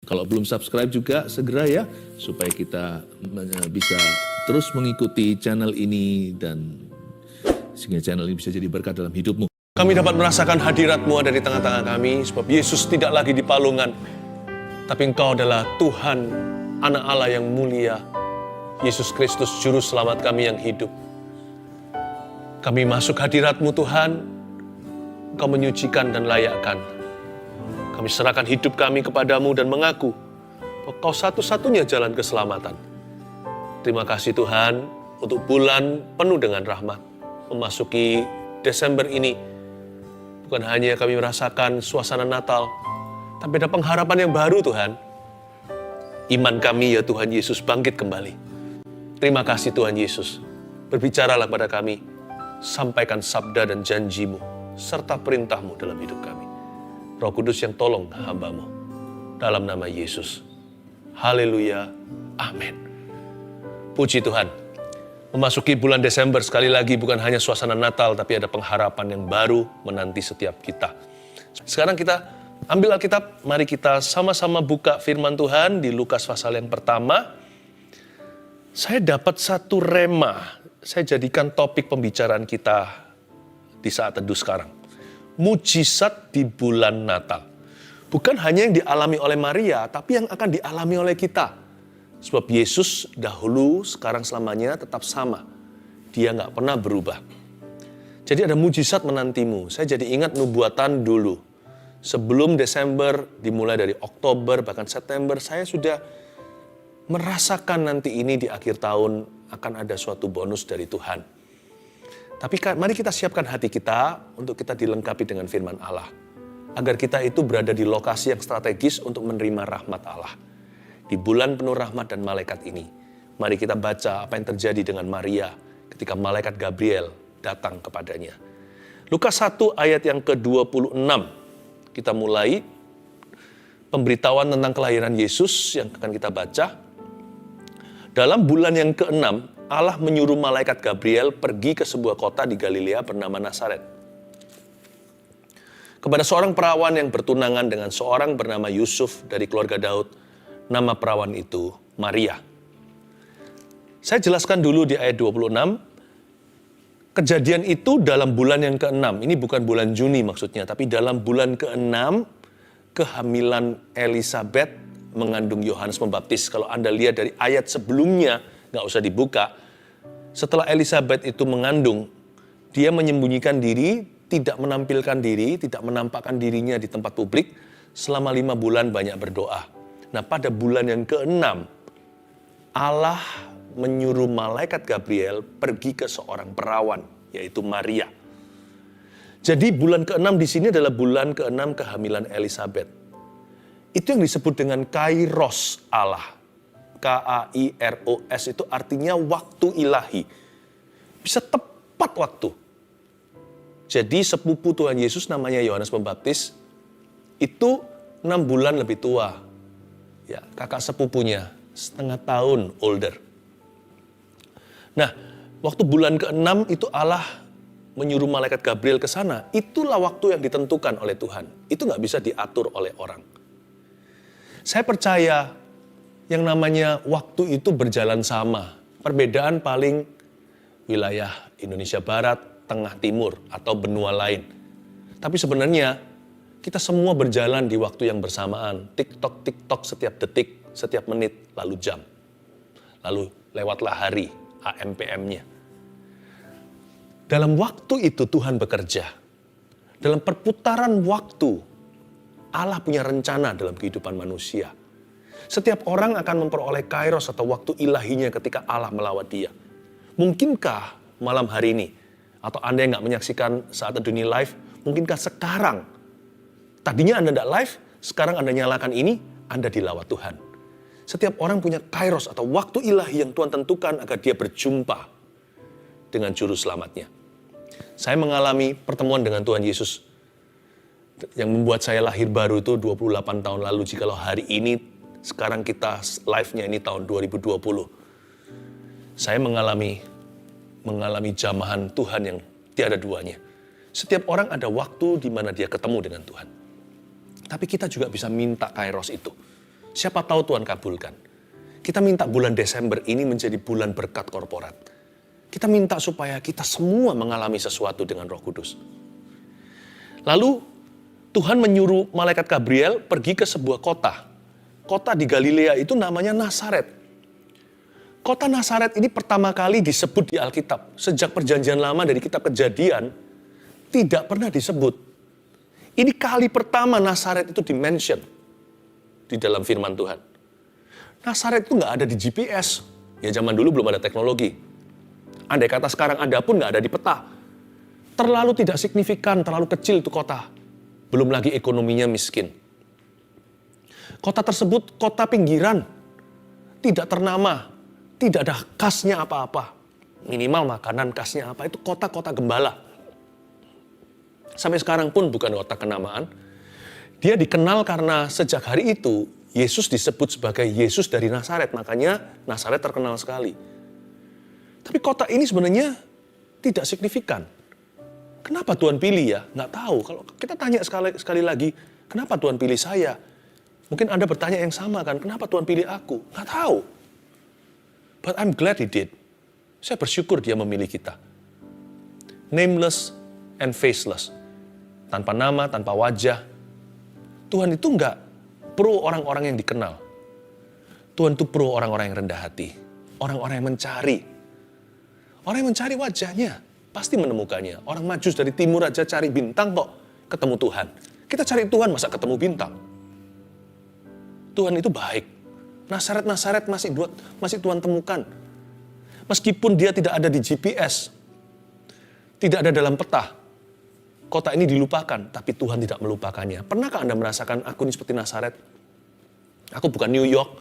Kalau belum subscribe juga segera ya, supaya kita bisa terus mengikuti channel ini dan sehingga channel ini bisa jadi berkat dalam hidupmu. Kami dapat merasakan hadirat-Mu ada di tengah-tengah kami, sebab Yesus tidak lagi di palungan, tapi Engkau adalah Tuhan, Anak Allah yang mulia, Yesus Kristus, Juru Selamat kami yang hidup. Kami masuk hadirat-Mu Tuhan, Engkau menyucikan dan layakkan. Kami serahkan hidup kami kepadamu dan mengaku bahwa Kau satu-satunya jalan keselamatan. Terima kasih Tuhan untuk bulan penuh dengan rahmat. Memasuki Desember ini, bukan hanya kami merasakan suasana Natal, tapi ada pengharapan yang baru Tuhan. Iman kami ya Tuhan Yesus bangkit kembali. Terima kasih Tuhan Yesus. Berbicaralah pada kami, sampaikan sabda dan janji-Mu, serta perintah-Mu dalam hidup kami. Roh Kudus yang tolong hamba-Mu. Dalam nama Yesus. Haleluya. Amin. Puji Tuhan. Memasuki bulan Desember sekali lagi bukan hanya suasana Natal, tapi ada pengharapan yang baru menanti setiap kita. Sekarang kita ambil Alkitab, mari kita sama-sama buka firman Tuhan di Lukas pasal yang pertama. Saya dapat satu rema, saya jadikan topik pembicaraan kita di saat teduh sekarang. Mujizat di bulan Natal. Bukan hanya yang dialami oleh Maria, tapi yang akan dialami oleh kita. Sebab Yesus dahulu, sekarang selamanya tetap sama. Dia nggak pernah berubah. Jadi ada mujizat menantimu. Saya jadi ingat nubuatan dulu. Sebelum Desember, dimulai dari Oktober, bahkan September, saya sudah merasakan nanti ini di akhir tahun akan ada suatu bonus dari Tuhan. Tapi mari kita siapkan hati kita untuk kita dilengkapi dengan firman Allah. Agar kita itu berada di lokasi yang strategis untuk menerima rahmat Allah. Di bulan penuh rahmat dan malaikat ini, mari kita baca apa yang terjadi dengan Maria ketika malaikat Gabriel datang kepadanya. Lukas 1 ayat yang ke-26. Kita mulai pemberitahuan tentang kelahiran Yesus yang akan kita baca. Dalam bulan yang ke-6, Allah menyuruh malaikat Gabriel pergi ke sebuah kota di Galilea bernama Nazaret. Kepada seorang perawan yang bertunangan dengan seorang bernama Yusuf dari keluarga Daud, nama perawan itu Maria. Saya jelaskan dulu di ayat 26, kejadian itu dalam bulan yang ke-6, ini bukan bulan Juni maksudnya, tapi dalam bulan ke-6, kehamilan Elisabet mengandung Yohanes Pembaptis. Kalau Anda lihat dari ayat sebelumnya, nggak usah dibuka. Setelah Elisabet itu mengandung, dia menyembunyikan diri, tidak menampilkan diri, tidak menampakkan dirinya di tempat publik, selama 5 bulan banyak berdoa. Nah pada bulan yang ke-6, Allah menyuruh malaikat Gabriel pergi ke seorang perawan, yaitu Maria. Jadi bulan ke-6 di sini adalah bulan ke-6 kehamilan Elisabet. Itu yang disebut dengan Kairos Allah. Kairos itu artinya waktu ilahi. Bisa tepat waktu. Jadi sepupu Tuhan Yesus namanya Yohanes Pembaptis itu 6 bulan lebih tua. Ya, kakak sepupunya, setengah tahun older. Nah, waktu bulan ke-6 itu Allah menyuruh malaikat Gabriel ke sana. Itulah waktu yang ditentukan oleh Tuhan. Itu nggak bisa diatur oleh orang. Saya percaya yang namanya waktu itu berjalan sama. Perbedaan paling wilayah Indonesia Barat, Tengah, Timur, atau benua lain. Tapi sebenarnya kita semua berjalan di waktu yang bersamaan. Tik-tok setiap detik, setiap menit, lalu jam. Lalu lewatlah hari, AM/PM-nya. Dalam waktu itu Tuhan bekerja. Dalam perputaran waktu, Allah punya rencana dalam kehidupan manusia. Setiap orang akan memperoleh kairos atau waktu ilahinya ketika Allah melawat dia. Mungkinkah malam hari ini, atau Anda yang nggak menyaksikan Saat Teduh ini live, mungkinkah sekarang, tadinya Anda nggak live, sekarang Anda nyalakan ini, Anda dilawat Tuhan. Setiap orang punya kairos atau waktu ilahi yang Tuhan tentukan agar dia berjumpa dengan Juru Selamatnya. Saya mengalami pertemuan dengan Tuhan Yesus yang membuat saya lahir baru itu 28 tahun lalu. Jikalau hari ini, sekarang kita live-nya ini tahun 2020. Saya mengalami jamahan Tuhan yang tiada duanya. Setiap orang ada waktu di mana dia ketemu dengan Tuhan. Tapi kita juga bisa minta kairos itu. Siapa tahu Tuhan kabulkan. Kita minta bulan Desember ini menjadi bulan berkat korporat. Kita minta supaya kita semua mengalami sesuatu dengan Roh Kudus. Lalu Tuhan menyuruh malaikat Gabriel pergi ke sebuah kota. Kota di Galilea itu namanya Nazaret. Kota Nazaret ini pertama kali disebut di Alkitab. Sejak perjanjian lama dari kitab Kejadian, tidak pernah disebut. Ini kali pertama Nazaret itu dimention di dalam firman Tuhan. Nazaret itu nggak ada di GPS. Ya zaman dulu belum ada teknologi. Andai kata sekarang ada pun nggak ada di peta. Terlalu tidak signifikan, terlalu kecil itu kota. Belum lagi ekonominya miskin. Kota tersebut kota pinggiran. Tidak ternama. Tidak ada khasnya apa-apa. Minimal makanan khasnya apa. Itu kota-kota gembala. Sampai sekarang pun bukan kota kenamaan. Dia dikenal karena sejak hari itu Yesus disebut sebagai Yesus dari Nazaret. Makanya Nazaret terkenal sekali. Tapi kota ini sebenarnya tidak signifikan. Kenapa Tuhan pilih ya? Nggak tahu. Kalau kita tanya sekali lagi, kenapa Tuhan pilih saya? Mungkin Anda bertanya yang sama kan, kenapa Tuhan pilih aku? Nggak tahu. But I'm glad He did. Saya bersyukur Dia memilih kita. Nameless and faceless. Tanpa nama, tanpa wajah. Tuhan itu nggak pro orang-orang yang dikenal. Tuhan itu pro orang-orang yang rendah hati. Orang-orang yang mencari. Orang yang mencari wajahnya, pasti menemukannya. Orang Majus dari timur aja cari bintang kok, ketemu Tuhan. Kita cari Tuhan, masa ketemu bintang? Tuhan itu baik. Nazaret masih Tuhan temukan. Meskipun dia tidak ada di GPS, tidak ada dalam peta, kota ini dilupakan, tapi Tuhan tidak melupakannya. Pernahkah Anda merasakan, aku ini seperti Nazaret? Aku bukan New York,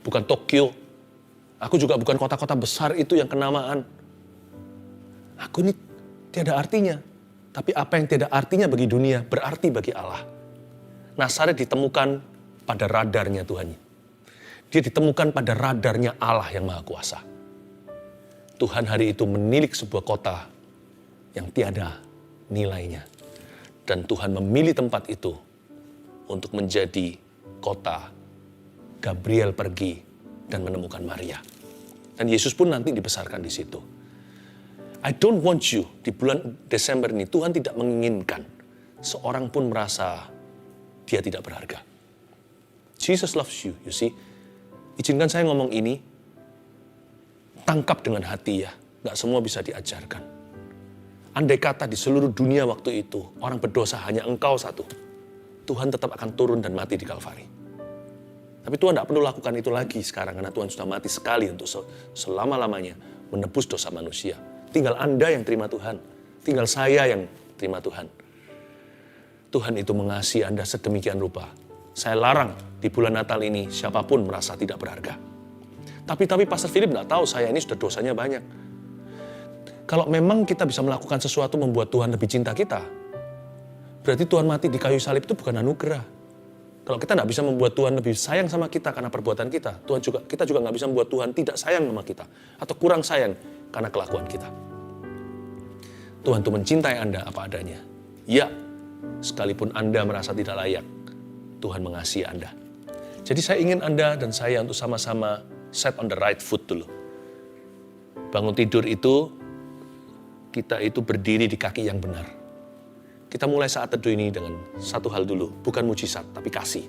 bukan Tokyo. Aku juga bukan kota-kota besar itu yang kenamaan. Aku ini tiada artinya. Tapi apa yang tiada artinya bagi dunia, berarti bagi Allah. Nazaret ditemukan pada radarnya Tuhan. Dia ditemukan pada radarnya Allah yang Maha Kuasa. Tuhan hari itu menilik sebuah kota yang tiada nilainya. Dan Tuhan memilih tempat itu untuk menjadi kota Gabriel pergi dan menemukan Maria. Dan Yesus pun nanti dibesarkan di situ. I don't want you, di bulan Desember ini Tuhan tidak menginginkan seorang pun merasa dia tidak berharga. Jesus loves you, you see. Izinkan saya ngomong ini, tangkap dengan hati ya. Gak semua bisa diajarkan. Andai kata di seluruh dunia waktu itu, orang berdosa hanya engkau satu, Tuhan tetap akan turun dan mati di Kalvari. Tapi Tuhan tidak perlu lakukan itu lagi sekarang, karena Tuhan sudah mati sekali untuk selama-lamanya menebus dosa manusia. Tinggal Anda yang terima Tuhan, tinggal saya yang terima Tuhan. Tuhan itu mengasihi Anda sedemikian rupa. Saya larang di bulan Natal ini siapapun merasa tidak berharga. Tapi Pastor Philip tidak tahu saya ini sudah dosanya banyak. Kalau memang kita bisa melakukan sesuatu membuat Tuhan lebih cinta kita, berarti Tuhan mati di kayu salib itu bukan anugerah. Kalau kita tidak bisa membuat Tuhan lebih sayang sama kita karena perbuatan kita, kita juga nggak bisa membuat Tuhan tidak sayang sama kita atau kurang sayang karena kelakuan kita. Tuhan itu mencintai Anda apa adanya. Ya, sekalipun Anda merasa tidak layak, Tuhan mengasihi Anda. Jadi saya ingin Anda dan saya untuk sama-sama set on the right foot dulu. Bangun tidur itu, kita itu berdiri di kaki yang benar. Kita mulai saat teduh ini dengan satu hal dulu, bukan mujizat, tapi kasih.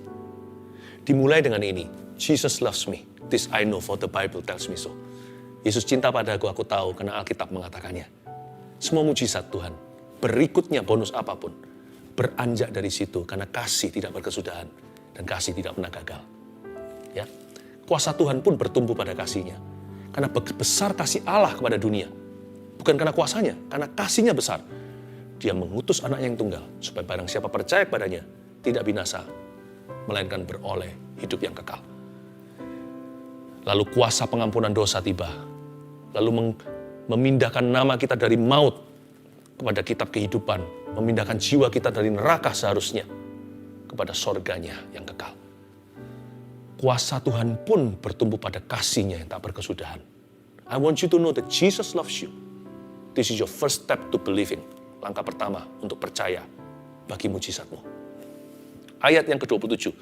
Dimulai dengan ini, Jesus loves me, this I know for the Bible tells me so. Yesus cinta padaku, aku tahu karena Alkitab mengatakannya. Semua mujizat Tuhan, berikutnya bonus apapun, beranjak dari situ karena kasih tidak berkesudahan dan kasih tidak pernah gagal. Ya, kuasa Tuhan pun bertumbuh pada kasihnya. Karena besar kasih Allah kepada dunia. Bukan karena kuasanya, karena kasihnya besar. Dia mengutus anaknya yang tunggal, supaya barang siapa percaya kepadanya, tidak binasa, melainkan beroleh hidup yang kekal. Lalu kuasa pengampunan dosa tiba. Lalu memindahkan nama kita dari maut kepada kitab kehidupan. Memindahkan jiwa kita dari neraka seharusnya kepada sorganya yang kekal. Kuasa Tuhan pun bertumbuh pada kasihnya yang tak berkesudahan. I want you to know that Jesus loves you. This is your first step to believing. Langkah pertama untuk percaya bagi mujizatmu. Ayat yang ke-27.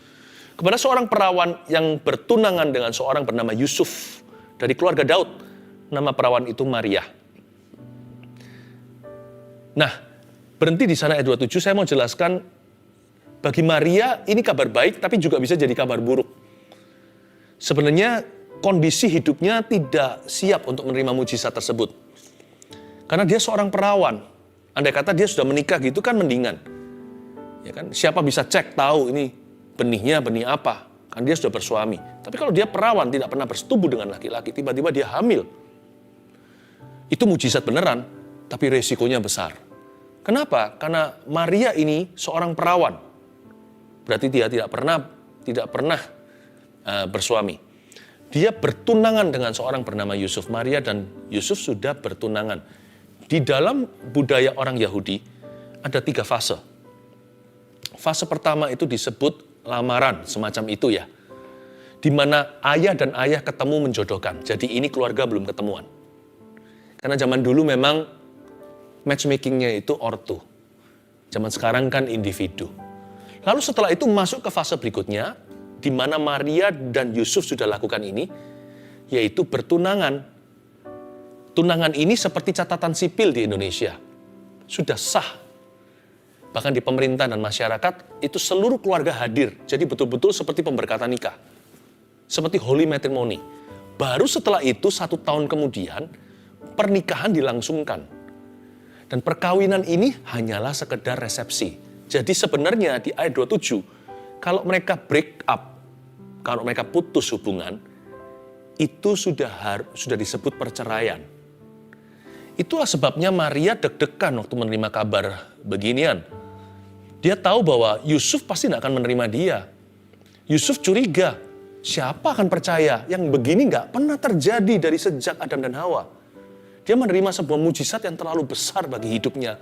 Kepada seorang perawan yang bertunangan dengan seorang bernama Yusuf dari keluarga Daud. Nama perawan itu Maria. Nah, berhenti di sana ayat 27, saya mau jelaskan bagi Maria ini kabar baik tapi juga bisa jadi kabar buruk. Sebenarnya kondisi hidupnya tidak siap untuk menerima mujizat tersebut. Karena dia seorang perawan. Andai kata dia sudah menikah gitu kan mendingan. Ya kan, siapa bisa cek tahu ini benihnya benih apa? Kan dia sudah bersuami. Tapi kalau dia perawan tidak pernah bersetubuh dengan laki-laki, tiba-tiba dia hamil. Itu mujizat beneran, tapi resikonya besar. Kenapa? Karena Maria ini seorang perawan. Berarti dia tidak pernah bersuami. Dia bertunangan dengan seorang bernama Yusuf. Maria dan Yusuf sudah bertunangan. Di dalam budaya orang Yahudi ada 3 fase. Fase pertama itu disebut lamaran, semacam itu ya. Di mana ayah dan ayah ketemu menjodohkan. Jadi ini keluarga belum ketemuan. Karena zaman dulu memang matchmakingnya itu ortu. Zaman sekarang kan individu. Lalu setelah itu masuk ke fase berikutnya, di mana Maria dan Yusuf sudah lakukan ini, yaitu bertunangan. Tunangan ini seperti catatan sipil di Indonesia. Sudah sah. Bahkan di pemerintah dan masyarakat, itu seluruh keluarga hadir. Jadi betul-betul seperti pemberkatan nikah. Seperti holy matrimony. Baru setelah itu, 1 tahun kemudian, pernikahan dilangsungkan. Dan perkawinan ini hanyalah sekedar resepsi. Jadi sebenarnya di ayat 27, kalau mereka break up, kalau mereka putus hubungan, itu sudah disebut perceraian. Itulah sebabnya Maria deg-degan waktu menerima kabar beginian. Dia tahu bahwa Yusuf pasti tidak akan menerima dia. Yusuf curiga, siapa akan percaya? Yang begini nggak pernah terjadi dari sejak Adam dan Hawa. Dia menerima sebuah mujizat yang terlalu besar bagi hidupnya.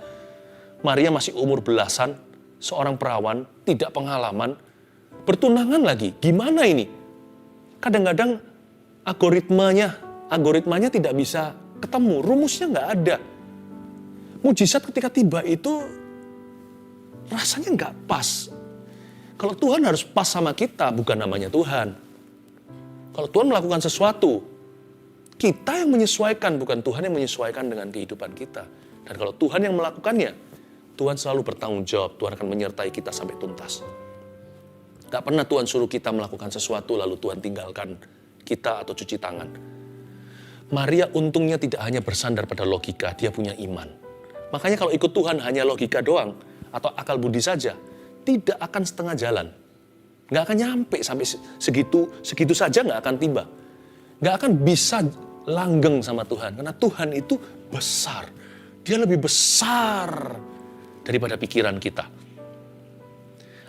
Maria masih umur belasan, seorang perawan, tidak pengalaman, bertunangan lagi. Gimana ini? Kadang-kadang algoritmanya tidak bisa ketemu, rumusnya nggak ada. Mujizat ketika tiba itu rasanya nggak pas. Kalau Tuhan harus pas sama kita, bukan namanya Tuhan. Kalau Tuhan melakukan sesuatu, kita yang menyesuaikan, bukan Tuhan yang menyesuaikan dengan kehidupan kita. Dan kalau Tuhan yang melakukannya, Tuhan selalu bertanggung jawab, Tuhan akan menyertai kita sampai tuntas. Gak pernah Tuhan suruh kita melakukan sesuatu, lalu Tuhan tinggalkan kita atau cuci tangan. Maria untungnya tidak hanya bersandar pada logika, dia punya iman. Makanya kalau ikut Tuhan hanya logika doang, atau akal budi saja, tidak akan setengah jalan. Nggak akan nyampe sampai segitu saja nggak akan tiba. Nggak akan bisa langgeng sama Tuhan. Karena Tuhan itu besar. Dia lebih besar daripada pikiran kita.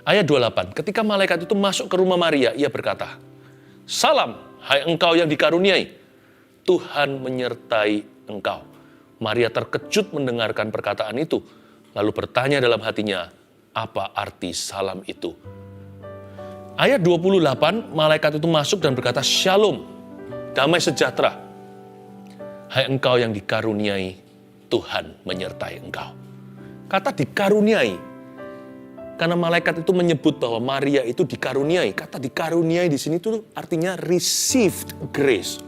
Ayat 28, ketika malaikat itu masuk ke rumah Maria, ia berkata, "Salam, hai engkau yang dikaruniai, Tuhan menyertai engkau." Maria terkejut mendengarkan perkataan itu. Lalu bertanya dalam hatinya, apa arti salam itu? Ayat 28, malaikat itu masuk dan berkata, "Shalom, damai sejahtera. Hai engkau yang dikaruniai, Tuhan menyertai engkau." Kata dikaruniai, karena malaikat itu menyebut bahwa Maria itu dikaruniai. Kata dikaruniai di sini itu artinya received grace.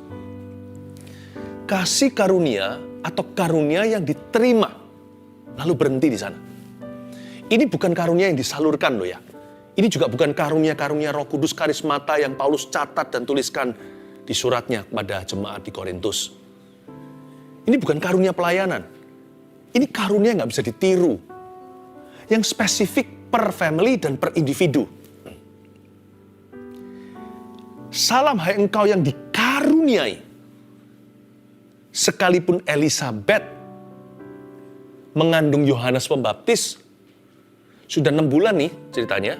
Kasih karunia atau karunia yang diterima. Lalu berhenti di sana. Ini bukan karunia yang disalurkan loh ya. Ini juga bukan karunia-karunia Roh Kudus karismata yang Paulus catat dan tuliskan di suratnya kepada jemaat di Korintus. Ini bukan karunia pelayanan. Ini karunia yang nggak bisa ditiru. Yang spesifik per family dan per individu. Salam hai engkau yang dikaruniai. Sekalipun Elisabeth mengandung Yohanes Pembaptis, sudah 6 bulan nih ceritanya,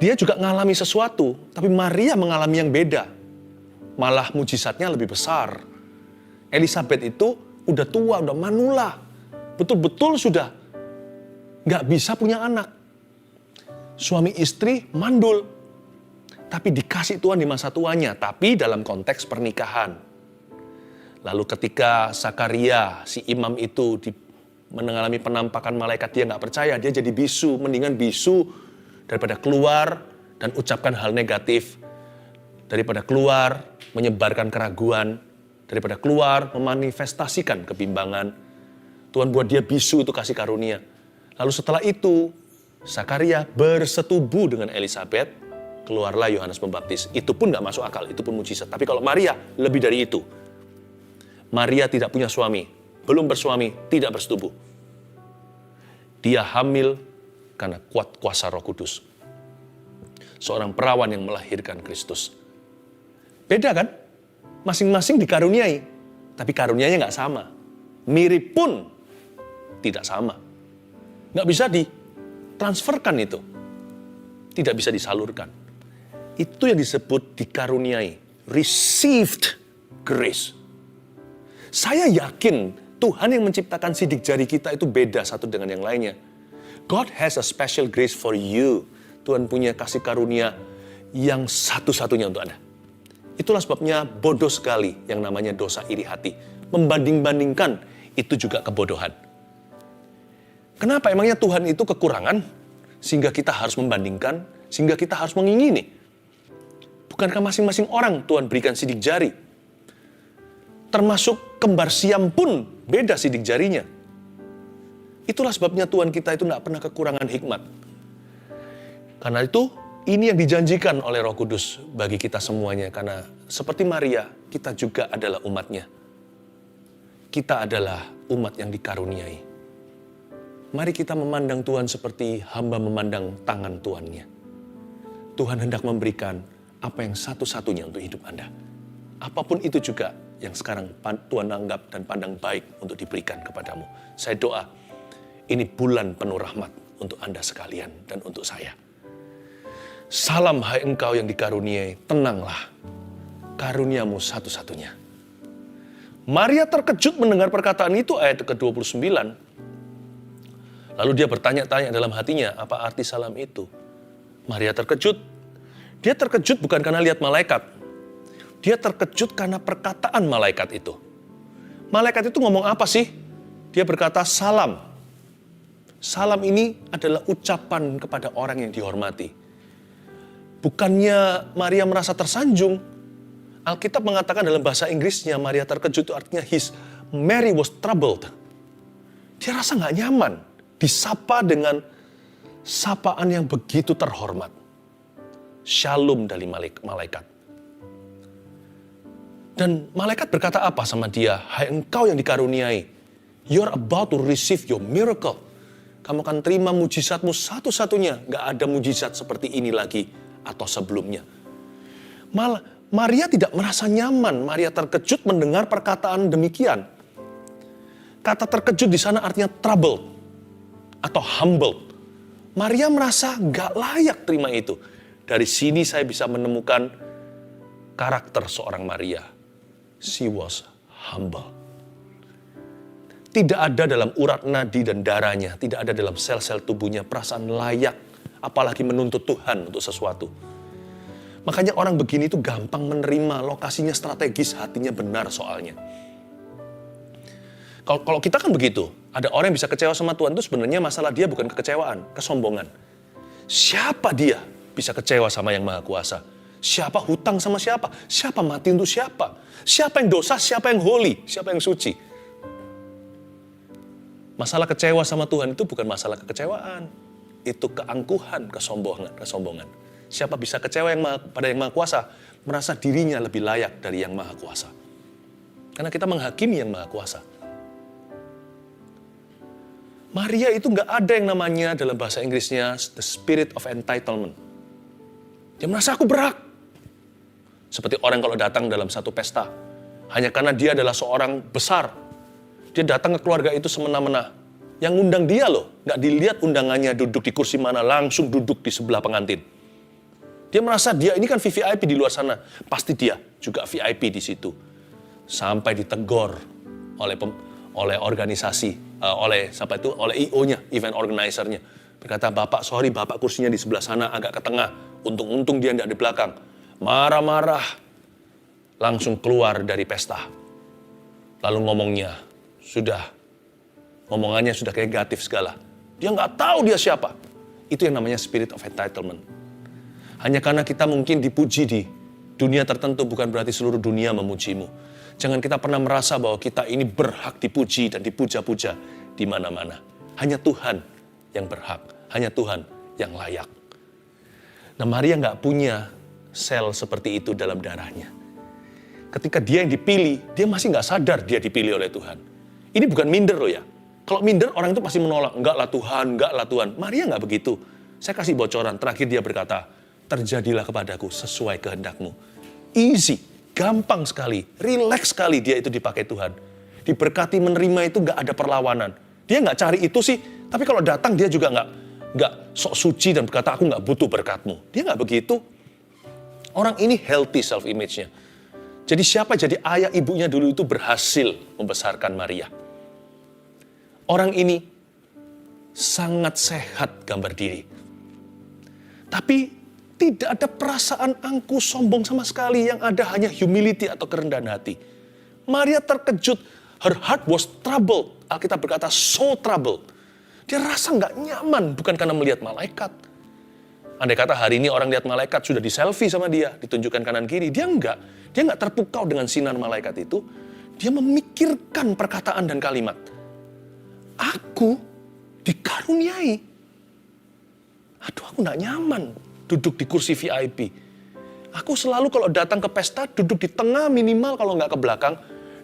dia juga mengalami sesuatu, tapi Maria mengalami yang beda. Malah mujizatnya lebih besar. Elisabeth itu udah tua, udah manula. Betul-betul sudah nggak bisa punya anak. Suami istri mandul. Tapi dikasih Tuhan di masa tuanya, tapi dalam konteks pernikahan. Lalu ketika Zakaria, si imam itu mengalami penampakan malaikat, dia nggak percaya, dia jadi bisu. Mendingan bisu daripada keluar dan ucapkan hal negatif, daripada keluar menyebarkan keraguan, daripada keluar memanifestasikan kebimbangan, Tuhan buat dia bisu itu kasih karunia. Lalu setelah itu, Zakaria bersetubuh dengan Elisabet, keluarlah Yohanes Pembaptis. Itu pun gak masuk akal, itu pun mujizat. Tapi kalau Maria, lebih dari itu. Maria tidak punya suami, belum bersuami, tidak bersetubuh. Dia hamil karena kuat kuasa Roh Kudus. Seorang perawan yang melahirkan Kristus. Beda kan? Masing-masing dikaruniai, tapi karunianya gak sama. Mirip pun tidak sama. Gak bisa ditransferkan itu. Tidak bisa disalurkan. Itu yang disebut dikaruniai. Received grace. Saya yakin Tuhan yang menciptakan sidik jari kita itu beda satu dengan yang lainnya. God has a special grace for you. Tuhan punya kasih karunia yang satu-satunya untuk Anda. Itulah sebabnya bodoh sekali yang namanya dosa iri hati. Membanding-bandingkan itu juga kebodohan. Kenapa emangnya Tuhan itu kekurangan? Sehingga kita harus membandingkan, sehingga kita harus mengingini. Bukankah masing-masing orang Tuhan berikan sidik jari? Termasuk kembar siam pun beda sidik jarinya. Itulah sebabnya Tuhan kita itu tidak pernah kekurangan hikmat. Karena itu, ini yang dijanjikan oleh Roh Kudus bagi kita semuanya. Karena seperti Maria, kita juga adalah umatnya. Kita adalah umat yang dikaruniai. Mari kita memandang Tuhan seperti hamba memandang tangan Tuannya. Tuhan hendak memberikan apa yang satu-satunya untuk hidup Anda. Apapun itu juga yang sekarang Tuhan anggap dan pandang baik untuk diberikan kepadamu. Saya doa, ini bulan penuh rahmat untuk Anda sekalian dan untuk saya. Salam hai engkau yang dikaruniai, tenanglah. Karuniamu satu-satunya. Maria terkejut mendengar perkataan itu, ayat ke-29. Lalu dia bertanya-tanya dalam hatinya, apa arti salam itu? Maria terkejut. Dia terkejut bukan karena lihat malaikat. Dia terkejut karena perkataan malaikat itu. Malaikat itu ngomong apa sih? Dia berkata salam. Salam ini adalah ucapan kepada orang yang dihormati. Bukannya Maria merasa tersanjung. Alkitab mengatakan dalam bahasa Inggrisnya, Maria terkejut itu artinya Mary was troubled. Dia rasa gak nyaman. Disapa dengan sapaan yang begitu terhormat. Shalom dari malaikat. Dan malaikat berkata apa sama dia? Hai engkau yang dikaruniai. You're about to receive your miracle. Kamu akan terima mujizatmu satu-satunya. Gak ada mujizat seperti ini lagi atau sebelumnya. Maria tidak merasa nyaman. Maria terkejut mendengar perkataan demikian. Kata terkejut di sana artinya troubled atau humbled. Maria merasa gak layak terima itu. Dari sini saya bisa menemukan karakter seorang Maria. She was humble. Tidak ada dalam urat nadi dan darahnya, tidak ada dalam sel-sel tubuhnya perasaan layak, apalagi menuntut Tuhan untuk sesuatu. Makanya orang begini itu gampang menerima, lokasinya strategis, hatinya benar soalnya. Kalau kita kan begitu, ada orang yang bisa kecewa sama Tuhan itu sebenarnya masalah dia bukan kekecewaan, kesombongan. Siapa dia bisa kecewa sama yang Maha Kuasa? Siapa hutang sama siapa? Siapa mati untuk siapa? Siapa yang dosa, siapa yang holy, siapa yang suci? Masalah kecewa sama Tuhan itu bukan masalah kekecewaan. Itu keangkuhan, kesombongan. Siapa bisa kecewa pada yang Maha Kuasa? Merasa dirinya lebih layak dari yang Maha Kuasa. Karena kita menghakimi yang Maha Kuasa. Maria itu nggak ada yang namanya dalam bahasa Inggrisnya the spirit of entitlement. Dia merasa aku berhak. Seperti orang kalau datang dalam satu pesta. Hanya karena dia adalah seorang besar. Dia datang ke keluarga itu semena-mena. Yang ngundang dia loh. Nggak dilihat undangannya duduk di kursi mana. Langsung duduk di sebelah pengantin. Dia merasa dia ini kan VVIP di luar sana. Pasti dia juga VIP di situ. Sampai ditegur oleh organisasi. Oleh IO-nya, event organizer-nya. Berkata, Bapak, sorry Bapak kursinya di sebelah sana agak ke tengah. Untung-untung dia tidak di belakang. Marah-marah. Langsung keluar dari pesta. Lalu ngomongannya sudah negatif segala. Dia nggak tahu dia siapa. Itu yang namanya spirit of entitlement. Hanya karena kita mungkin dipuji di dunia tertentu bukan berarti seluruh dunia memujimu. Jangan kita pernah merasa bahwa kita ini berhak dipuji dan dipuja-puja di mana-mana. Hanya Tuhan yang berhak, hanya Tuhan yang layak. Nah, Maria nggak punya sel seperti itu dalam darahnya. Ketika dia yang dipilih, dia masih nggak sadar dia dipilih oleh Tuhan. Ini bukan minder loh ya. Kalau minder, orang itu pasti menolak. Enggak lah Tuhan. Maria nggak begitu. Saya kasih bocoran, terakhir dia berkata, terjadilah kepadaku sesuai kehendakmu. Easy, gampang sekali, relax sekali dia itu dipakai Tuhan. Diberkati menerima itu nggak ada perlawanan. Dia nggak cari itu sih, tapi kalau datang dia juga nggak sok suci dan berkata, aku nggak butuh berkatmu. Dia nggak begitu. Orang ini healthy self-image-nya. Jadi siapa jadi ayah ibunya dulu itu berhasil membesarkan Maria. Orang ini sangat sehat gambar diri. Tapi tidak ada perasaan angkuh sombong sama sekali, yang ada hanya humility atau kerendahan hati. Maria terkejut, her heart was troubled. Alkitab berkata so troubled. Dia rasa nggak nyaman bukan karena melihat malaikat. Andai kata hari ini orang lihat malaikat sudah di-selfie sama dia, ditunjukkan kanan kiri, dia nggak terpukau dengan sinar malaikat itu. Dia memikirkan perkataan dan kalimat. Aku dikaruniai. Aduh, aku nggak nyaman duduk di kursi VIP. Aku selalu kalau datang ke pesta duduk di tengah minimal, kalau nggak ke belakang.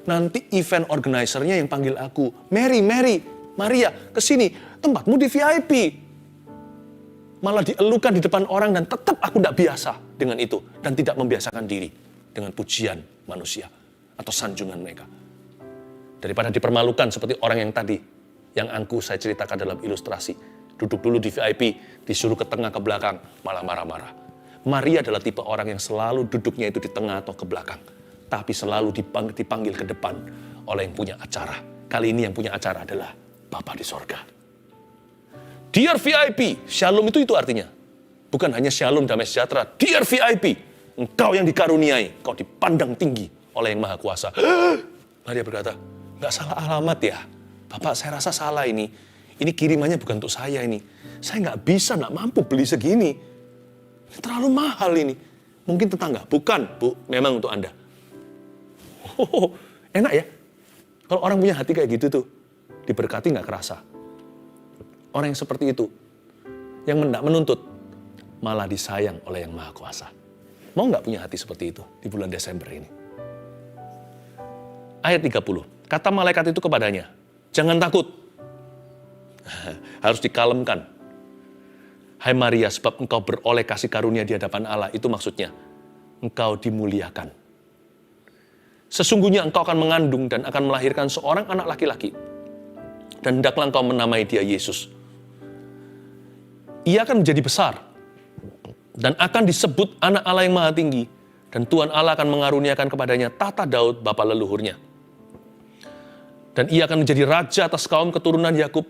Nanti event organizer-nya yang panggil aku, Maria, kesini, tempatmu di VIP. Malah dielukan di depan orang dan tetap aku tidak biasa dengan itu. Dan tidak membiasakan diri dengan pujian manusia atau sanjungan mereka. Daripada dipermalukan seperti orang yang tadi, yang angkuh saya ceritakan dalam ilustrasi. Duduk dulu di VIP, disuruh ke tengah ke belakang, malah marah-marah. Maria adalah tipe orang yang selalu duduknya itu di tengah atau ke belakang. Tapi selalu dipanggil ke depan oleh yang punya acara. Kali ini yang punya acara adalah Bapa di sorga. Dear VIP, shalom itu artinya. Bukan hanya shalom damai sejahtera. Dear VIP, engkau yang dikaruniai, engkau dipandang tinggi oleh yang Maha Kuasa. Maria berkata, nggak salah alamat ya. Bapak, saya rasa salah ini. Ini kirimannya bukan untuk saya ini. Saya nggak mampu beli segini. Ini terlalu mahal ini. Mungkin tetangga. Bukan, Bu, memang untuk Anda. Oh, enak ya. Kalau orang punya hati kayak gitu tuh, diberkati nggak kerasa. Orang yang seperti itu, yang hendak menuntut, malah disayang oleh yang Maha Kuasa. Mau nggak punya hati seperti itu di bulan Desember ini? Ayat 30, kata malaikat itu kepadanya, jangan takut. Harus dikalemkan. Hai Maria, sebab engkau beroleh kasih karunia di hadapan Allah. Itu maksudnya, engkau dimuliakan. Sesungguhnya engkau akan mengandung dan akan melahirkan seorang anak laki-laki. Dan hendaklah engkau menamai dia Yesus. Ia akan menjadi besar dan akan disebut anak Allah yang Maha Tinggi. Dan Tuhan Allah akan mengaruniakan kepadanya tahta Daud bapa leluhurnya. Dan ia akan menjadi raja atas kaum keturunan Yakub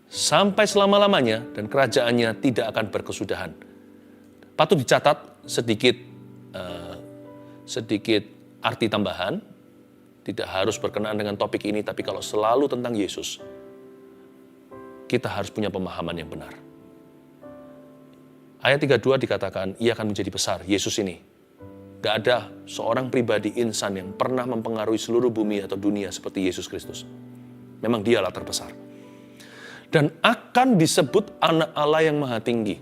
sampai selama-lamanya, dan kerajaannya tidak akan berkesudahan. Patut dicatat sedikit arti tambahan. Tidak harus berkenaan dengan topik ini, tapi kalau selalu tentang Yesus, kita harus punya pemahaman yang benar. Ayat 32 dikatakan, ia akan menjadi besar. Yesus ini, gak ada seorang pribadi insan yang pernah mempengaruhi seluruh bumi atau dunia seperti Yesus Kristus. Memang dialah terbesar. Dan akan disebut anak Allah yang Maha Tinggi.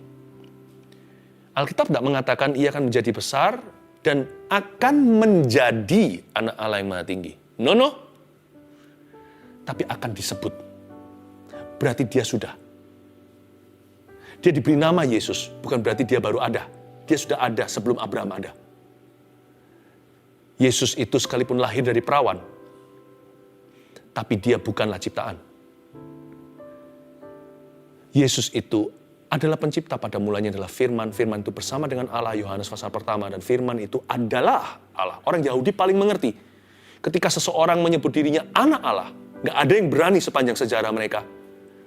Alkitab tidak mengatakan ia akan menjadi besar dan akan menjadi anak Allah yang Maha Tinggi. No. Tapi akan disebut. Berarti dia sudah. Dia diberi nama Yesus, bukan berarti dia baru ada. Dia sudah ada sebelum Abraham ada. Yesus itu sekalipun lahir dari perawan, tapi dia bukanlah ciptaan. Yesus itu adalah pencipta, pada mulanya adalah firman. Firman itu bersama dengan Allah, Yohanes pasal pertama. Dan firman itu adalah Allah. Orang Yahudi paling mengerti. Ketika seseorang menyebut dirinya anak Allah, gak ada yang berani sepanjang sejarah mereka.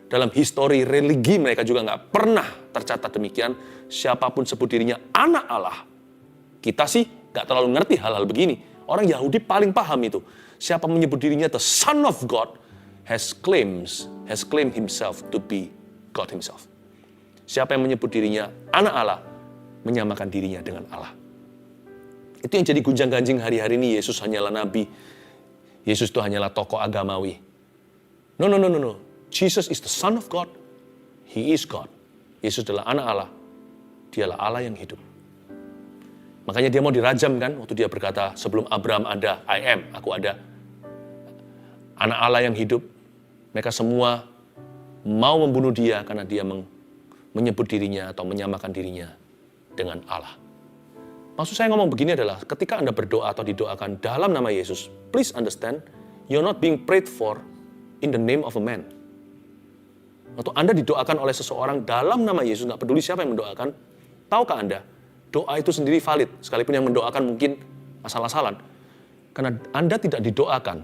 Dalam histori religi mereka juga gak pernah tercatat demikian. Siapapun sebut dirinya anak Allah. Kita sih gak terlalu ngerti hal-hal begini. Orang Yahudi paling paham itu. Siapa menyebut dirinya the Son of God has claimed himself to be God himself. Siapa yang menyebut dirinya anak Allah, menyamakan dirinya dengan Allah. Itu yang jadi gunjang-ganjing hari-hari ini. Yesus hanyalah nabi. Yesus itu hanyalah tokoh agamawi. No. Jesus is the Son of God. He is God. Yesus adalah anak Allah. Dialah Allah yang hidup. Makanya dia mau dirajam kan, waktu dia berkata, sebelum Abraham ada, I am, aku ada. Anak Allah yang hidup, mereka semua mau membunuh dia karena dia menyebut dirinya atau menyamakan dirinya dengan Allah. Maksud saya ngomong begini adalah, ketika Anda berdoa atau didoakan dalam nama Yesus, please understand, you're not being prayed for in the name of a man. Atau Anda didoakan oleh seseorang dalam nama Yesus, nggak peduli siapa yang mendoakan, tahukah Anda, doa itu sendiri valid, sekalipun yang mendoakan mungkin asal-asalan. Karena Anda tidak didoakan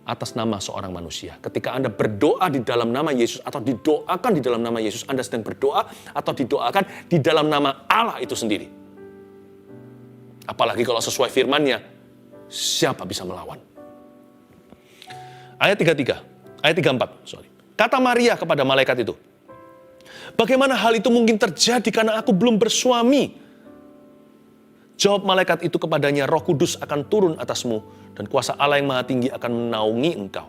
atas nama seorang manusia. Ketika Anda berdoa di dalam nama Yesus atau didoakan di dalam nama Yesus, Anda sedang berdoa atau didoakan di dalam nama Allah itu sendiri. Apalagi kalau sesuai firman-Nya, siapa bisa melawan? Ayat 34. Kata Maria kepada malaikat itu, bagaimana hal itu mungkin terjadi karena aku belum bersuami? Jawab malaikat itu kepadanya, Roh Kudus akan turun atasmu dan kuasa Allah yang Maha Tinggi akan menaungi engkau.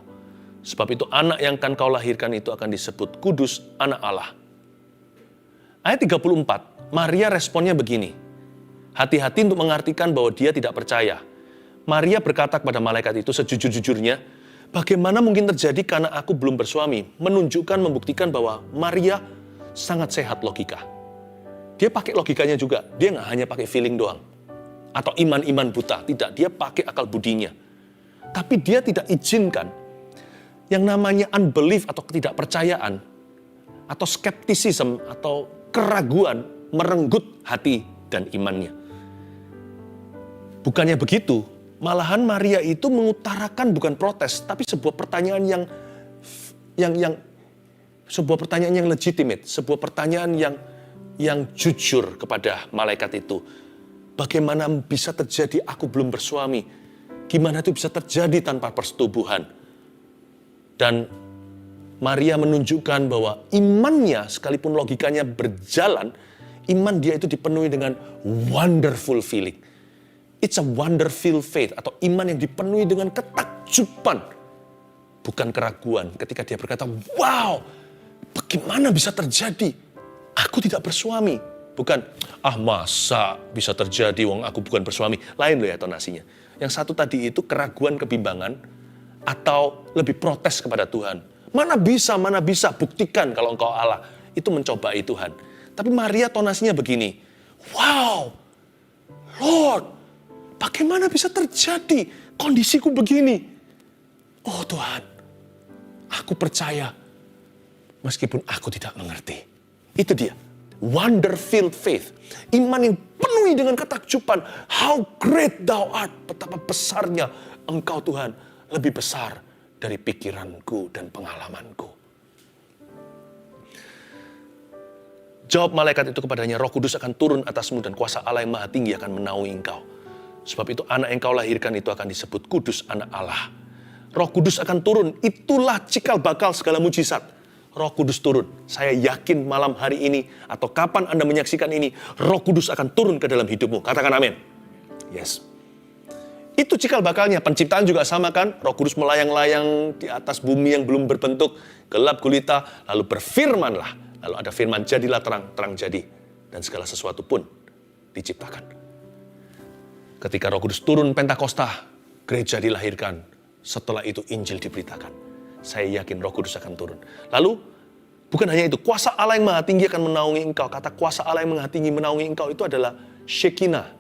Sebab itu anak yang akan kau lahirkan itu akan disebut kudus, anak Allah. Ayat 34, Maria responnya begini. Hati-hati untuk mengartikan bahwa dia tidak percaya. Maria berkata kepada malaikat itu sejujur-jujurnya, bagaimana mungkin terjadi karena aku belum bersuami? Menunjukkan, membuktikan bahwa Maria sangat sehat logika. Dia pakai logikanya juga. Dia nggak hanya pakai feeling doang. Atau iman-iman buta. Tidak, dia pakai akal budinya. Tapi dia tidak izinkan yang namanya unbelief atau ketidakpercayaan, atau skepticism, atau keraguan merenggut hati dan imannya. Bukannya begitu, malahan Maria itu mengutarakan bukan protes, tapi sebuah pertanyaan sebuah pertanyaan yang legitimate, sebuah pertanyaan yang jujur kepada malaikat itu. Bagaimana bisa terjadi aku belum bersuami? Gimana itu bisa terjadi tanpa persetubuhan? Dan Maria menunjukkan bahwa imannya, sekalipun logikanya berjalan, iman dia itu dipenuhi dengan wonderful feeling. It's a wonderful faith, atau iman yang dipenuhi dengan ketakjuban, bukan keraguan. Ketika dia berkata, wow, bagaimana bisa terjadi? Aku tidak bersuami. Bukan, masa bisa terjadi wong aku bukan bersuami. Lain loh ya tonasinya. Yang satu tadi itu keraguan, kebimbangan, atau lebih protes kepada Tuhan. Mana bisa, buktikan kalau engkau Allah. Itu mencobai Tuhan. Tapi Maria tonasinya begini, wow, Lord, bagaimana bisa terjadi kondisiku begini? Oh Tuhan, aku percaya meskipun aku tidak mengerti. Itu dia. Wonder-filled faith. Iman yang penuhi dengan ketakjuban. How great thou art. Betapa besarnya engkau Tuhan. Lebih besar dari pikiranku dan pengalamanku. Jawab malaikat itu kepadanya, Roh Kudus akan turun atasmu dan kuasa Allah yang Maha Tinggi akan menaungi engkau. Sebab itu anak yang kau lahirkan itu akan disebut kudus, anak Allah. Roh Kudus akan turun. Itulah cikal bakal segala mujizat. Roh Kudus turun. Saya yakin malam hari ini atau kapan Anda menyaksikan ini, Roh Kudus akan turun ke dalam hidupmu. Katakan amin. Yes. Itu cikal bakalnya. Penciptaan juga sama kan? Roh Kudus melayang-layang di atas bumi yang belum berbentuk, gelap gulita, lalu berfirmanlah. Lalu ada firman, jadilah terang, terang jadi. Dan segala sesuatu pun diciptakan. Ketika Roh Kudus turun Pentakosta, gereja dilahirkan. Setelah itu Injil diberitakan. Saya yakin Roh Kudus akan turun. Lalu, bukan hanya itu, kuasa Allah yang Maha Tinggi akan menaungi engkau. Kata kuasa Allah yang Maha Tinggi menaungi engkau itu adalah Shekinah,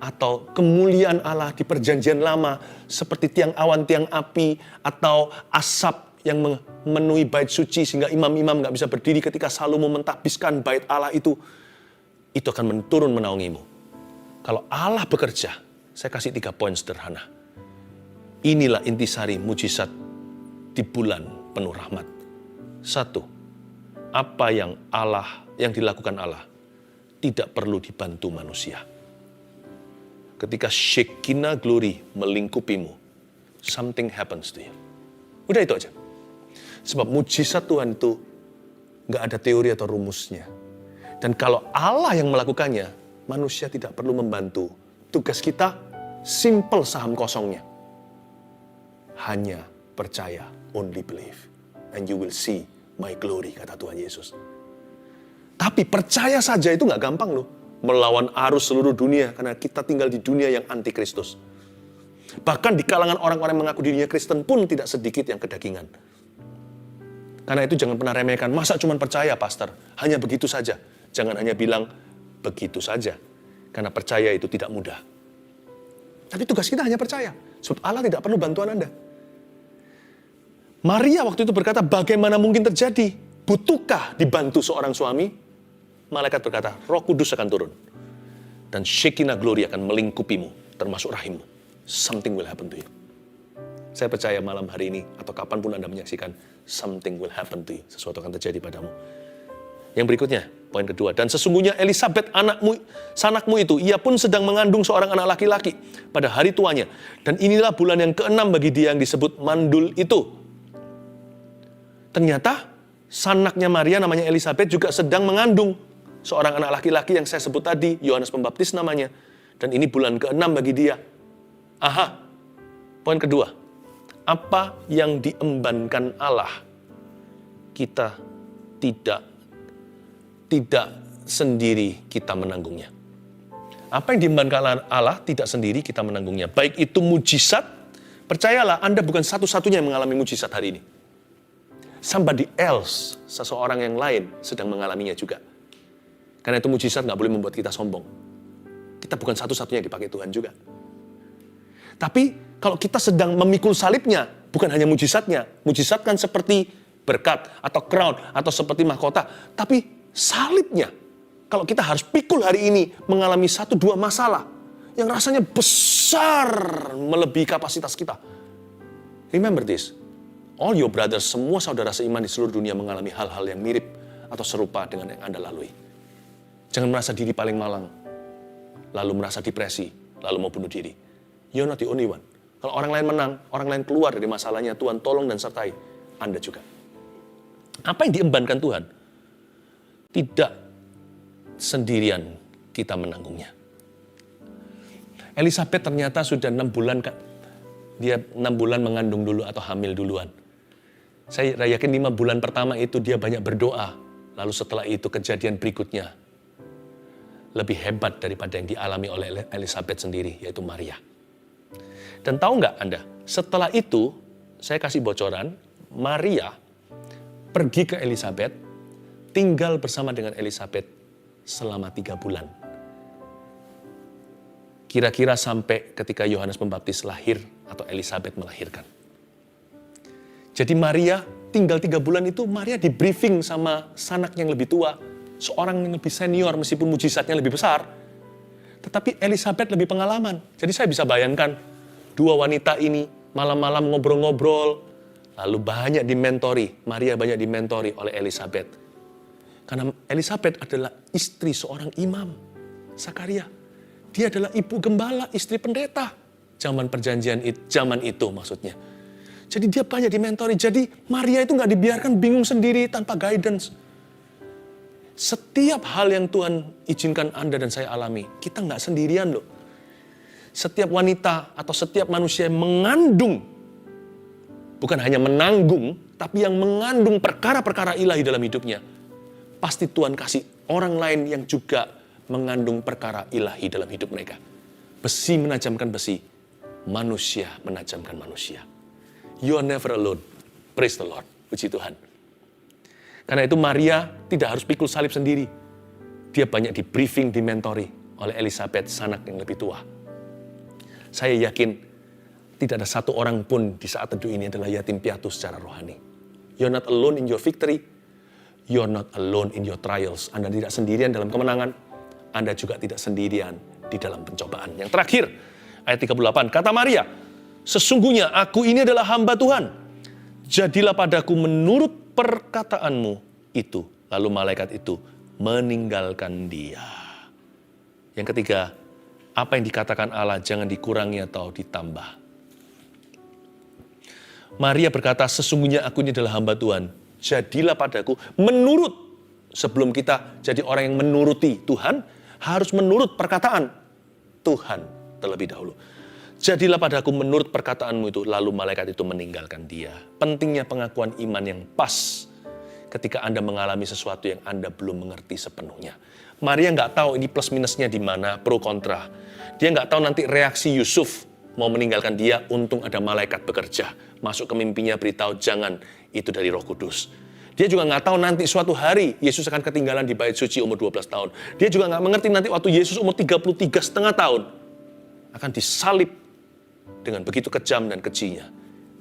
atau kemuliaan Allah di perjanjian lama, seperti tiang awan, tiang api, atau asap yang memenuhi bait suci, sehingga imam-imam gak bisa berdiri ketika Salomo mentakbiskan bait Allah itu akan turun menaungimu. Kalau Allah bekerja, saya kasih 3 poin sederhana. Inilah intisari mujizat di bulan penuh rahmat. 1, apa yang dilakukan Allah tidak perlu dibantu manusia. Ketika Shekinah glory melingkupimu, something happens to you. Udah itu aja. Sebab mujizat Tuhan itu gak ada teori atau rumusnya. Dan kalau Allah yang melakukannya, manusia tidak perlu membantu. Tugas kita simple saham kosongnya. Hanya percaya, only believe. And you will see my glory, kata Tuhan Yesus. Tapi percaya saja itu gak gampang loh. Melawan arus seluruh dunia, karena kita tinggal di dunia yang anti Kristus. Bahkan di kalangan orang-orang yang mengaku dirinya Kristen pun tidak sedikit yang kedagingan. Karena itu jangan pernah remehkan, masa cuma percaya pastor? Hanya begitu saja. Jangan hanya bilang, begitu saja. Karena percaya itu tidak mudah. Tapi tugas kita hanya percaya. Sebab Allah tidak perlu bantuan Anda. Maria waktu itu berkata, bagaimana mungkin terjadi? Butuhkah dibantu seorang suami? Malaikat berkata, Roh Kudus akan turun. Dan Shekinah Glory akan melingkupimu, termasuk rahimmu. Something will happen to you. Saya percaya malam hari ini, atau kapanpun Anda menyaksikan, something will happen to you. Sesuatu akan terjadi padamu. Yang berikutnya, poin kedua. Dan sesungguhnya Elisabet sanakmu itu, ia pun sedang mengandung seorang anak laki-laki pada hari tuanya. Dan inilah bulan yang ke-6 bagi dia yang disebut mandul itu. Ternyata, sanaknya Maria namanya Elisabet juga sedang mengandung seorang anak laki-laki yang saya sebut tadi, Yohanes Pembaptis namanya. Dan ini bulan ke-6 bagi dia. Aha, poin kedua. Apa yang diembankan Allah, kita tidak sendiri kita menanggungnya. Apa yang diembankan Allah tidak sendiri kita menanggungnya. Baik itu mujizat, percayalah Anda bukan satu-satunya yang mengalami mujizat hari ini. Somebody else, seseorang yang lain sedang mengalaminya juga. Karena itu mujizat gak boleh membuat kita sombong. Kita bukan satu-satunya yang dipakai Tuhan juga. Tapi kalau kita sedang memikul salibnya, bukan hanya mujizatnya. Mujizat kan seperti berkat atau crown atau seperti mahkota. Tapi salibnya, kalau kita harus pikul hari ini mengalami 1-2 masalah yang rasanya besar melebihi kapasitas kita. Remember this, all your brothers, semua saudara seiman di seluruh dunia mengalami hal-hal yang mirip atau serupa dengan yang Anda lalui. Jangan merasa diri paling malang, lalu merasa depresi, lalu mau bunuh diri. You're not the only one. Kalau orang lain menang, orang lain keluar dari masalahnya, Tuhan tolong dan sertai Anda juga. Apa yang diembankan Tuhan? Tidak sendirian kita menanggungnya. Elisabet ternyata sudah 6 bulan, dia 6 bulan mengandung dulu atau hamil duluan. Saya yakin 5 bulan pertama itu dia banyak berdoa. Lalu setelah itu kejadian berikutnya lebih hebat daripada yang dialami oleh Elisabet sendiri, yaitu Maria. Dan tahu nggak Anda, setelah itu saya kasih bocoran, Maria pergi ke Elisabet, tinggal bersama dengan Elisabet selama 3 bulan. Kira-kira sampai ketika Yohanes Pembaptis lahir atau Elisabet melahirkan. Jadi Maria tinggal 3 bulan itu, Maria di briefing sama sanak yang lebih tua, seorang yang lebih senior meskipun mujizatnya lebih besar. Tetapi Elisabet lebih pengalaman. Jadi saya bisa bayangkan 2 wanita ini malam-malam ngobrol-ngobrol, lalu banyak dimentori, Maria banyak dimentori oleh Elisabet. Karena Elisabet adalah istri seorang imam, Zakaria. Dia adalah ibu gembala, istri pendeta. Zaman perjanjian zaman itu maksudnya. Jadi dia banyak dimentori. Jadi Maria itu gak dibiarkan bingung sendiri tanpa guidance. Setiap hal yang Tuhan izinkan Anda dan saya alami, kita gak sendirian loh. Setiap wanita atau setiap manusia yang mengandung, bukan hanya menanggung, tapi yang mengandung perkara-perkara ilahi dalam hidupnya, pasti Tuhan kasih orang lain yang juga mengandung perkara ilahi dalam hidup mereka. Besi menajamkan besi, manusia menajamkan manusia. You are never alone. Praise the Lord. Puji Tuhan. Karena itu Maria tidak harus pikul salib sendiri. Dia banyak di briefing, dimentori oleh Elisabet, sanak yang lebih tua. Saya yakin tidak ada satu orang pun di saat teduh ini adalah yatim piatu secara rohani. You're not alone in your victory. You're not alone in your trials. Anda tidak sendirian dalam kemenangan. Anda juga tidak sendirian di dalam pencobaan. Yang terakhir, ayat 38. Kata Maria, sesungguhnya aku ini adalah hamba Tuhan. Jadilah padaku menurut perkataanmu itu. Lalu malaikat itu meninggalkan dia. Yang ketiga, apa yang dikatakan Allah jangan dikurangi atau ditambah. Maria berkata, sesungguhnya aku ini adalah hamba Tuhan. Jadilah padaku menurut Sebelum kita jadi orang yang menuruti Tuhan, harus menurut perkataan Tuhan terlebih dahulu. Jadilah padaku menurut perkataanmu itu, lalu malaikat itu meninggalkan dia. Pentingnya pengakuan iman yang pas ketika Anda mengalami sesuatu yang Anda belum mengerti sepenuhnya. Maria nggak tahu ini plus minusnya di mana, pro kontra. Dia nggak tahu nanti reaksi Yusuf mau meninggalkan dia, untung ada malaikat bekerja. Masuk ke mimpinya beritahu, jangan, itu dari Roh Kudus. Dia juga nggak tahu nanti suatu hari Yesus akan ketinggalan di bait suci umur 12 tahun. Dia juga nggak mengerti nanti waktu Yesus umur 33,5 tahun akan disalib dengan begitu kejam dan kejinya,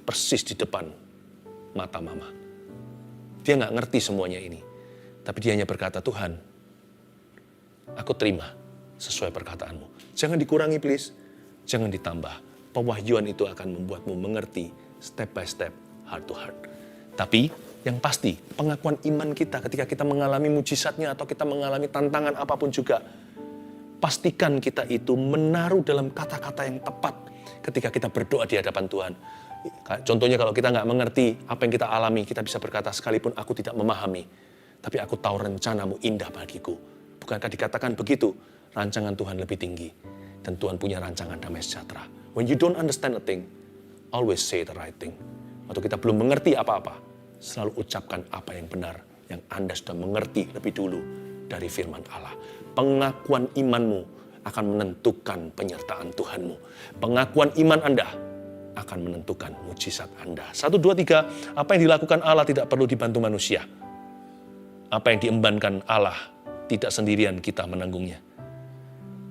persis di depan mata mama. Dia nggak ngerti semuanya ini. Tapi dia hanya berkata, Tuhan, aku terima sesuai perkataanmu. Jangan dikurangi please, jangan ditambah. Pewahyuan itu akan membuatmu mengerti step by step, heart to heart. Tapi yang pasti, pengakuan iman kita ketika kita mengalami mujizatnya atau kita mengalami tantangan apapun juga, pastikan kita itu menaruh dalam kata-kata yang tepat ketika kita berdoa di hadapan Tuhan. Contohnya kalau kita nggak mengerti apa yang kita alami, kita bisa berkata, sekalipun aku tidak memahami, tapi aku tahu rencanamu indah bagiku. Bukankah dikatakan begitu? Rancangan Tuhan lebih tinggi. Dan Tuhan punya rancangan damai sejahtera. When you don't understand a thing, always say the right thing. Waktu kita belum mengerti apa-apa, selalu ucapkan apa yang benar, yang Anda sudah mengerti lebih dulu dari firman Allah. Pengakuan imanmu akan menentukan penyertaan Tuhanmu. Pengakuan iman Anda akan menentukan mujizat Anda. 1, 2, 3, apa yang dilakukan Allah tidak perlu dibantu manusia. Apa yang diembankan Allah tidak sendirian kita menanggungnya.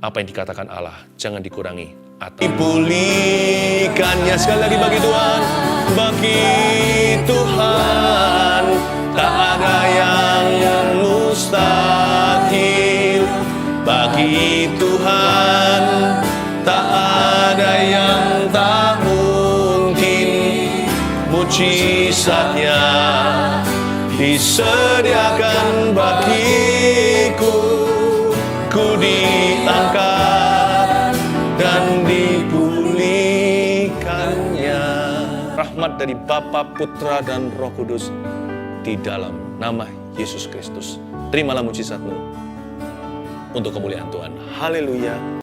Apa yang dikatakan Allah jangan dikurangi atau dipulihkannya. Sekali lagi bagi Tuhan, tak ada yang mustahil. Bagi Tuhan tak ada yang tak mungkin. Mujizatnya disediakan bagiku. Ku diangkat dan dipulihkannya. Rahmat dari Bapa, Putra, dan Roh Kudus di dalam nama Yesus Kristus. Terimalah mujizatmu untuk kemuliaan Tuhan. Haleluya.